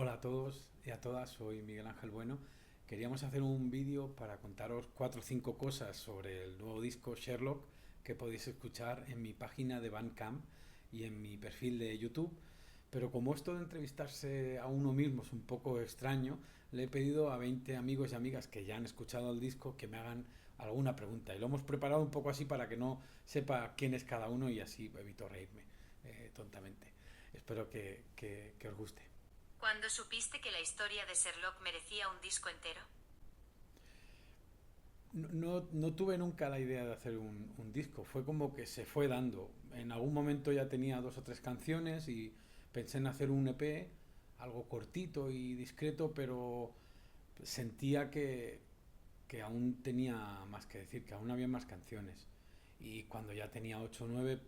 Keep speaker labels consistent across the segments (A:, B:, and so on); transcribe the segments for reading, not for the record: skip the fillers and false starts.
A: Hola a todos y a todas, soy Miguel Ángel Bueno. Queríamos hacer un vídeo para contaros 4 o 5 cosas sobre el nuevo disco Sherlock que podéis escuchar en mi página de Bandcamp y en mi perfil de YouTube. Pero como esto de entrevistarse a uno mismo es un poco extraño, le he pedido a 20 amigos y amigas que ya han escuchado el disco que me hagan alguna pregunta. Y lo hemos preparado un poco así para que no sepa quién es cada uno y así evito reírme tontamente. Espero que os guste.
B: ¿Cuándo supiste que la historia de Sherlock merecía un disco entero?
A: No tuve nunca la idea de hacer un disco, fue como que se fue dando. En algún momento ya tenía 2 o 3 canciones y pensé en hacer un EP, algo cortito y discreto, pero sentía que aún tenía más que decir, que aún había más canciones. Y cuando ya tenía 8 o 9,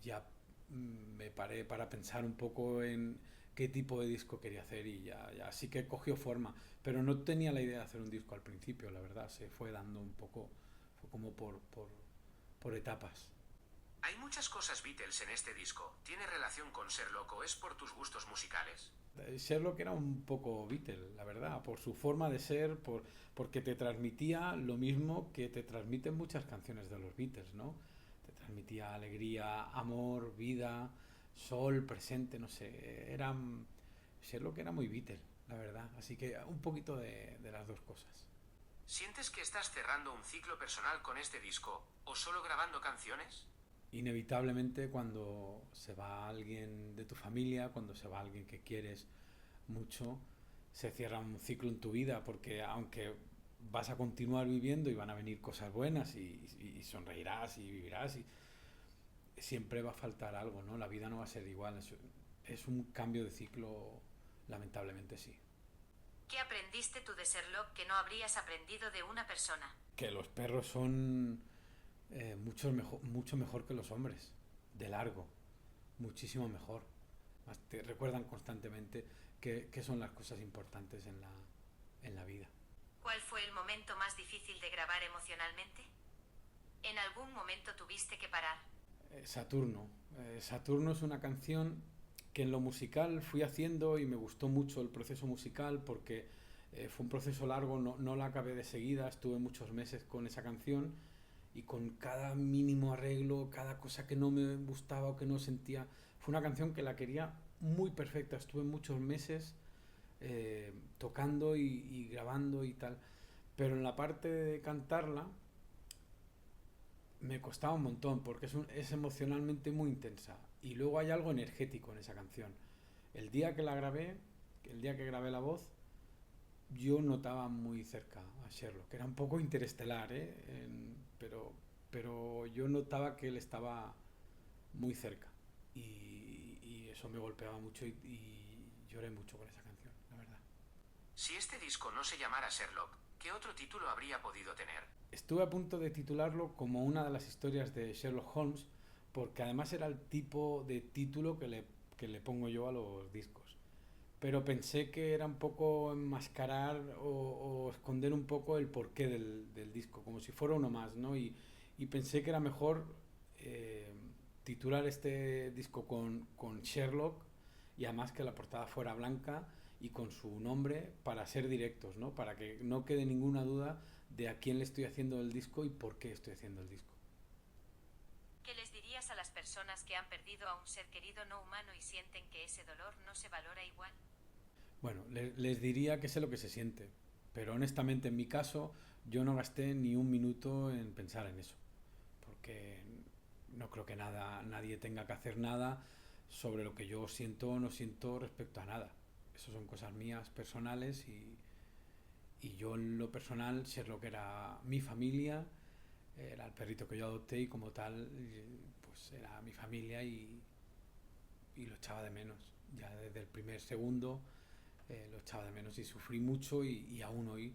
A: ya me paré para pensar un poco en qué tipo de disco quería hacer y ya sí que cogió forma. Pero no tenía la idea de hacer un disco al principio, la verdad, se fue dando un poco, fue como por etapas.
C: Hay muchas cosas Beatles en este disco. ¿Tiene relación con Sherlock o es por tus gustos musicales?
A: Sherlock era un poco Beatle, la verdad, por su forma de ser, porque te transmitía lo mismo que te transmiten muchas canciones de los Beatles, ¿no? Te transmitía alegría, amor, vida, sol, presente, no sé. Sherlock era muy Beatle, la verdad. Así que un poquito de las dos cosas.
C: ¿Sientes que estás cerrando un ciclo personal con este disco o solo grabando canciones?
A: Inevitablemente cuando se va alguien de tu familia, cuando se va alguien que quieres mucho, se cierra un ciclo en tu vida, porque aunque vas a continuar viviendo y van a venir cosas buenas y sonreirás y vivirás, y siempre va a faltar algo, ¿no? La vida no va a ser igual, es un cambio de ciclo, lamentablemente sí.
B: ¿Qué aprendiste tú de Sherlock que no habrías aprendido de una persona?
A: Que los perros son mucho mejor que los hombres, de largo, muchísimo mejor. Te recuerdan constantemente que son las cosas importantes en la vida.
B: ¿Cuál fue el momento más difícil de grabar emocionalmente? ¿En algún momento tuviste que parar?
A: Saturno. Saturno es una canción que en lo musical fui haciendo y me gustó mucho el proceso musical porque fue un proceso largo, no la acabé de seguida, estuve muchos meses con esa canción y con cada mínimo arreglo, cada cosa que no me gustaba o que no sentía, fue una canción que la quería muy perfecta, estuve muchos meses tocando y grabando y tal, pero en la parte de cantarla me costaba un montón porque es emocionalmente muy intensa y luego hay algo energético en esa canción. El día que la grabé, el día que grabé la voz, yo notaba muy cerca a Sherlock, que era un poco interestelar, pero yo notaba que él estaba muy cerca y eso me golpeaba mucho y lloré mucho con esa canción, la verdad.
C: Si este disco no se llamara Sherlock, ¿qué otro título habría podido tener?
A: Estuve a punto de titularlo como una de las historias de Sherlock Holmes, porque además era el tipo de título que le pongo yo a los discos. Pero pensé que era un poco enmascarar o esconder un poco el porqué del disco, como si fuera uno más, ¿no? Y pensé que era mejor eh, titular este disco con Sherlock y además que la portada fuera blanca y con su nombre para ser directos, ¿no? Para que no quede ninguna duda de a quién le estoy haciendo el disco y por qué estoy haciendo el disco.
B: ¿Qué les dirías a las personas que han perdido a un ser querido no humano y sienten que ese dolor no se valora igual?
A: Bueno, les diría que sé lo que se siente, pero honestamente en mi caso yo no gasté ni un minuto en pensar en eso, porque no creo que nadie tenga que hacer nada sobre lo que yo siento o no siento respecto a nada. Eso son cosas mías personales y yo en lo personal sé lo que era mi familia, era el perrito que yo adopté y como tal pues era mi familia y lo echaba de menos. Ya desde el primer segundo lo echaba de menos y sufrí mucho y aún hoy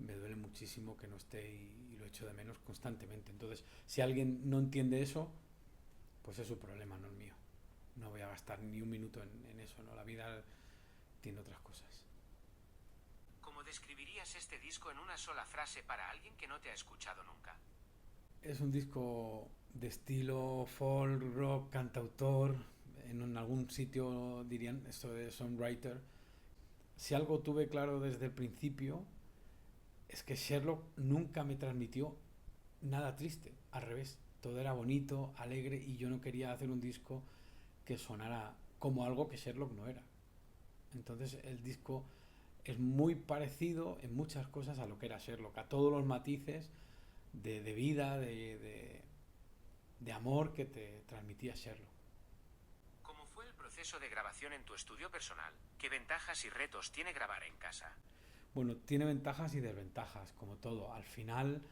A: me duele muchísimo que no esté y lo echo de menos constantemente. Entonces, si alguien no entiende eso, pues es su problema, no el mío. No voy a gastar ni un minuto en eso, ¿no? La vida tiene otras cosas.
C: ¿Cómo describirías este disco en una sola frase para alguien que no te ha escuchado nunca?
A: Es un disco de estilo folk, rock, cantautor. En algún sitio dirían esto de songwriter. Si algo tuve claro desde el principio, es que Sherlock nunca me transmitió nada triste, al revés. Todo era bonito, alegre y yo no quería hacer un disco que sonara como algo que Sherlock no era. Entonces el disco es muy parecido en muchas cosas a lo que era Sherlock, a todos los matices de vida, de amor que te transmitía Sherlock.
C: ¿Cómo fue el proceso de grabación en tu estudio personal? ¿Qué ventajas y retos tiene grabar en casa?
A: Bueno, tiene ventajas y desventajas, como todo. Al final,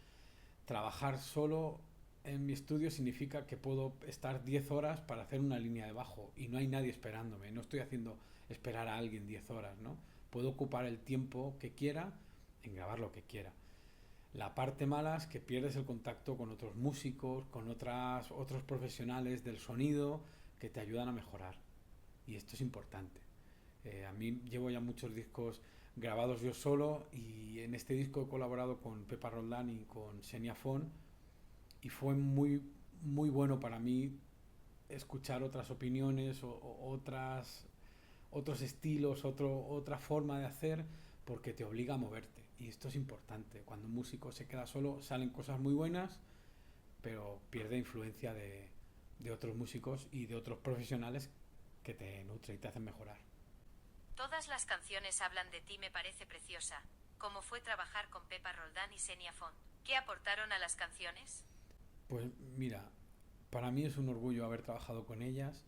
A: trabajar solo en mi estudio significa que puedo estar 10 horas para hacer una línea de bajo y no hay nadie esperándome. No estoy haciendo esperar a alguien 10 horas, ¿no? Puedo ocupar el tiempo que quiera en grabar lo que quiera. La parte mala es que pierdes el contacto con otros músicos, con otros profesionales del sonido que te ayudan a mejorar. Y esto es importante. A mí llevo ya muchos discos grabados yo solo y en este disco he colaborado con Pepa Roldán y con Xenia Fon y fue muy bueno para mí escuchar otras opiniones otros estilos, otra forma de hacer porque te obliga a moverte y esto es importante. Cuando un músico se queda solo salen cosas muy buenas pero pierde influencia de otros músicos y de otros profesionales que te nutren y te hacen mejorar.
B: Todas las canciones hablan de ti, me parece preciosa. ¿Cómo fue trabajar con Pepa Roldán y Xenia Font? ¿Qué aportaron a las canciones?
A: Pues mira, para mí es un orgullo haber trabajado con ellas.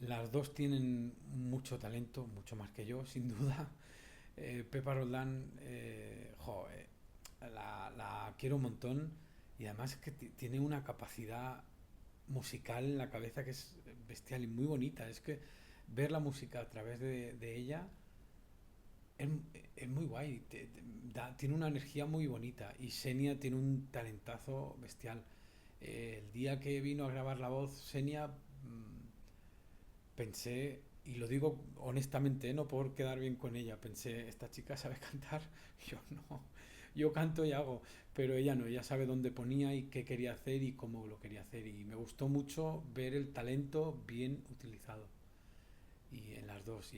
A: Las dos tienen mucho talento, mucho más que yo, sin duda. Pepa Roldán, la quiero un montón y además es que tiene una capacidad musical en la cabeza que es bestial y muy bonita. Es que ver la música a través de ella es, es muy guay, tiene una energía muy bonita y Xenia tiene un talentazo bestial. El día que vino a grabar la voz Xenia, pensé, y lo digo honestamente, no por quedar bien con ella, pensé, esta chica sabe cantar, yo no, yo canto y hago, pero ella no, ella sabe dónde ponía y qué quería hacer y cómo lo quería hacer y me gustó mucho ver el talento bien utilizado y en las dos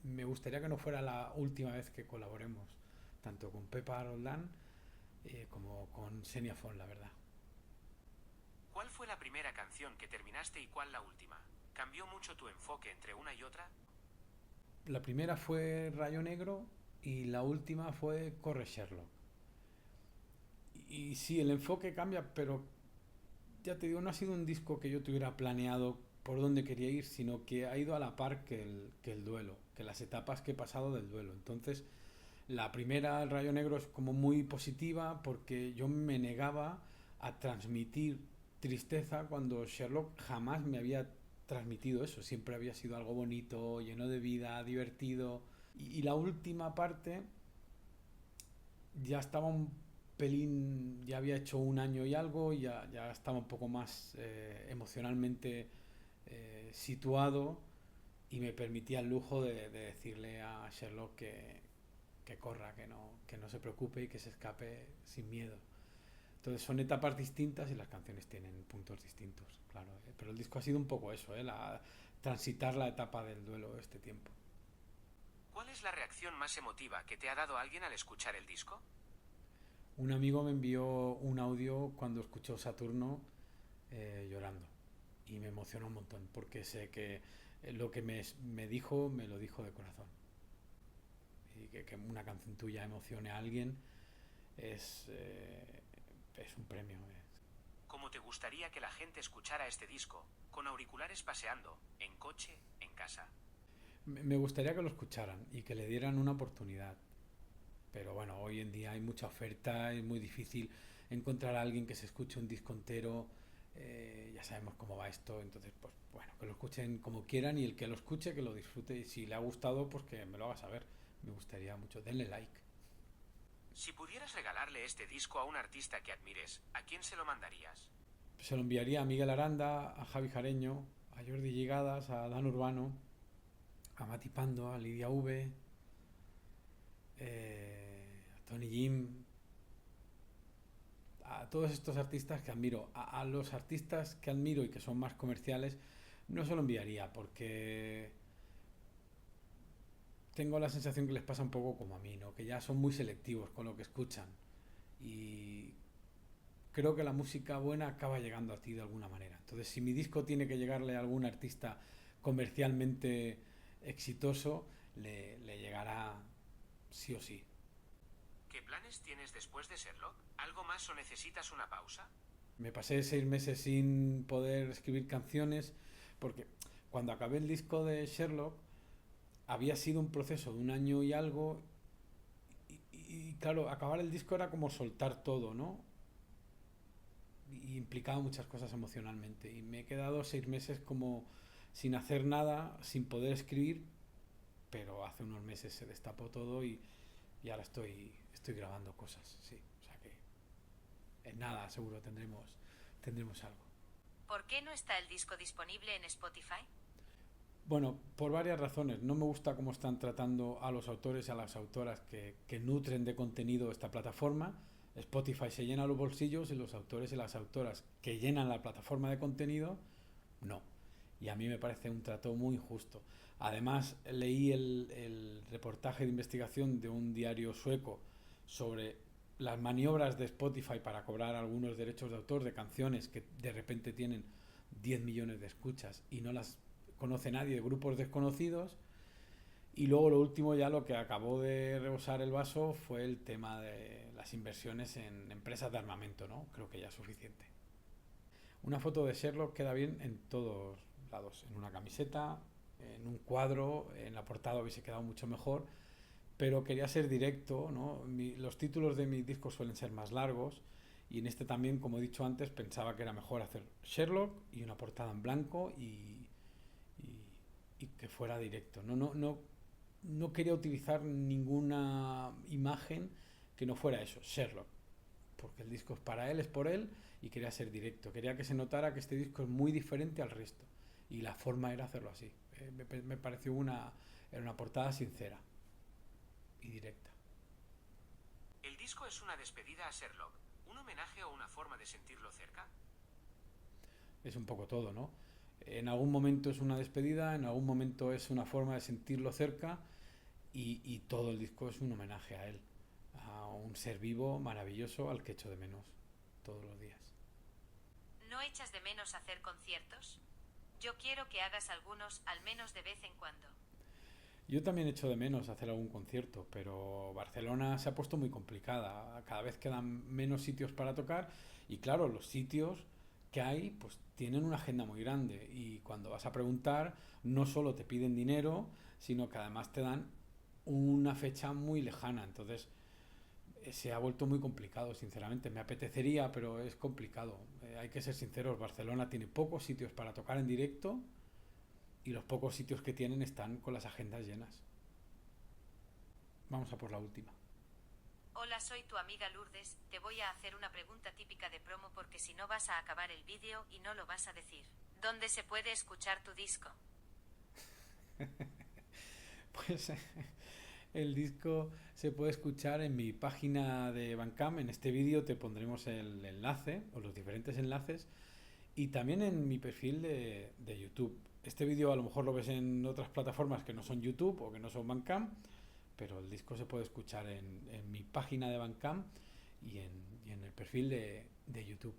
A: me gustaría que no fuera la última vez que colaboremos, tanto con Pepa Roldán como con Xenia Fon, la verdad.
C: ¿Cuál fue la primera canción que terminaste y cuál la última? ¿Cambió mucho tu enfoque entre una y otra?
A: La primera fue Rayo Negro y la última fue Corre Sherlock. Y sí, el enfoque cambia, pero ya te digo, no ha sido un disco que yo tuviera planeado por dónde quería ir, sino que ha ido a la par que el duelo, que las etapas que he pasado del duelo. Entonces, la primera, el Rayo Negro, es como muy positiva porque yo me negaba a transmitir tristeza cuando Sherlock jamás me había transmitido eso. Siempre había sido algo bonito, lleno de vida, divertido. Y la última parte ya estaba un pelín, ya había hecho un año y algo, ya estaba un poco más emocionalmente situado y me permitía el lujo de decirle a Sherlock que corra, que no se preocupe y que se escape sin miedo. Entonces son etapas distintas y las canciones tienen puntos distintos, claro. Pero el disco ha sido un poco eso, transitar la etapa del duelo este tiempo.
C: ¿Cuál es la reacción más emotiva que te ha dado alguien al escuchar el disco?
A: Un amigo me envió un audio cuando escuchó Saturno llorando y me emocionó un montón porque sé que lo que me dijo me lo dijo de corazón y que una canción tuya emocione a alguien es un premio.
C: ¿Cómo te gustaría que la gente escuchara este disco? Con auriculares paseando, en coche, en casa.
A: Me gustaría que lo escucharan y que le dieran una oportunidad. Pero bueno, hoy en día hay mucha oferta, es muy difícil encontrar a alguien que se escuche un disco entero. Ya sabemos cómo va esto, entonces pues bueno, que lo escuchen como quieran y el que lo escuche que lo disfrute y si le ha gustado pues que me lo haga saber. Me gustaría mucho, denle like.
C: Si pudieras regalarle este disco a un artista que admires, ¿a quién se lo mandarías?
A: Se lo enviaría a Miguel Aranda, a Javi Jareño, a Jordi Llegadas, a Dan Urbano, a Mati Pando, a Lidia V, a Tony Jim, a todos estos artistas que admiro. A los artistas que admiro y que son más comerciales no se lo enviaría porque tengo la sensación que les pasa un poco como a mí, ¿no? Que ya son muy selectivos con lo que escuchan. Y creo que la música buena acaba llegando a ti de alguna manera. Entonces, si mi disco tiene que llegarle a algún artista comercialmente exitoso, le llegará sí o sí.
C: ¿Qué planes tienes después de Sherlock? ¿Algo más o necesitas una pausa?
A: Me pasé 6 meses sin poder escribir canciones porque cuando acabé el disco de Sherlock había sido un proceso de un año y algo y claro, acabar el disco era como soltar todo, ¿no? Y implicaba muchas cosas emocionalmente y me he quedado 6 meses como sin hacer nada, sin poder escribir, pero hace unos meses se destapó todo y ahora estoy grabando cosas, sí. O sea que en nada seguro tendremos algo.
B: ¿Por qué no está el disco disponible en Spotify?
A: Bueno, por varias razones. No me gusta cómo están tratando a los autores y a las autoras que nutren de contenido esta plataforma. Spotify se llena los bolsillos y los autores y las autoras que llenan la plataforma de contenido, no. Y a mí me parece un trato muy injusto. Además, leí el reportaje de investigación de un diario sueco sobre las maniobras de Spotify para cobrar algunos derechos de autor de canciones que de repente tienen 10 millones de escuchas y no las conoce nadie, de grupos desconocidos. Y luego lo último, ya lo que acabó de rebosar el vaso, fue el tema de las inversiones en empresas de armamento, ¿no? Creo que ya es suficiente. Una foto de Sherlock queda bien en todos lados, en una camiseta, en un cuadro, en la portada hubiese quedado mucho mejor, pero quería ser directo, ¿no? Los títulos de mis discos suelen ser más largos y en este también, como he dicho antes, pensaba que era mejor hacer Sherlock y una portada en blanco y que fuera directo. No quería utilizar ninguna imagen que no fuera eso, Sherlock, porque el disco es para él, es por él y quería ser directo. Quería que se notara que este disco es muy diferente al resto y la forma era hacerlo así. Me pareció era una portada sincera y directa.
C: El disco es una despedida a Sherlock, un homenaje o una forma de sentirlo cerca.
A: Es un poco todo, ¿no? En algún momento es una despedida, en algún momento es una forma de sentirlo cerca y todo el disco es un homenaje a él, a un ser vivo maravilloso al que echo de menos todos los días.
B: ¿No echas de menos hacer conciertos? Yo quiero que hagas algunos, al menos de vez en cuando.
A: Yo también echo de menos hacer algún concierto, pero Barcelona se ha puesto muy complicada. Cada vez quedan menos sitios para tocar y claro, los sitios que hay pues tienen una agenda muy grande y cuando vas a preguntar no solo te piden dinero, sino que además te dan una fecha muy lejana. Entonces se ha vuelto muy complicado, sinceramente. Me apetecería, pero es complicado. Hay que ser sinceros, Barcelona tiene pocos sitios para tocar en directo y los pocos sitios que tienen están con las agendas llenas. Vamos a por la última.
B: Hola, soy tu amiga Lourdes. Te voy a hacer una pregunta típica de promo porque si no vas a acabar el vídeo y no lo vas a decir. ¿Dónde se puede escuchar tu disco?
A: Pues el disco se puede escuchar en mi página de Bandcamp. En este vídeo te pondremos el enlace o los diferentes enlaces y también en mi perfil de YouTube. Este vídeo a lo mejor lo ves en otras plataformas que no son YouTube o que no son Bandcamp, pero el disco se puede escuchar en mi página de Bandcamp y en el perfil de YouTube.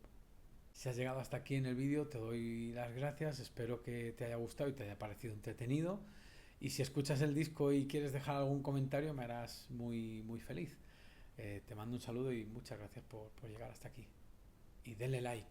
A: Si has llegado hasta aquí en el vídeo, te doy las gracias, espero que te haya gustado y te haya parecido entretenido. Y si escuchas el disco y quieres dejar algún comentario, me harás muy, muy feliz. Te mando un saludo y muchas gracias por llegar hasta aquí. Y denle like.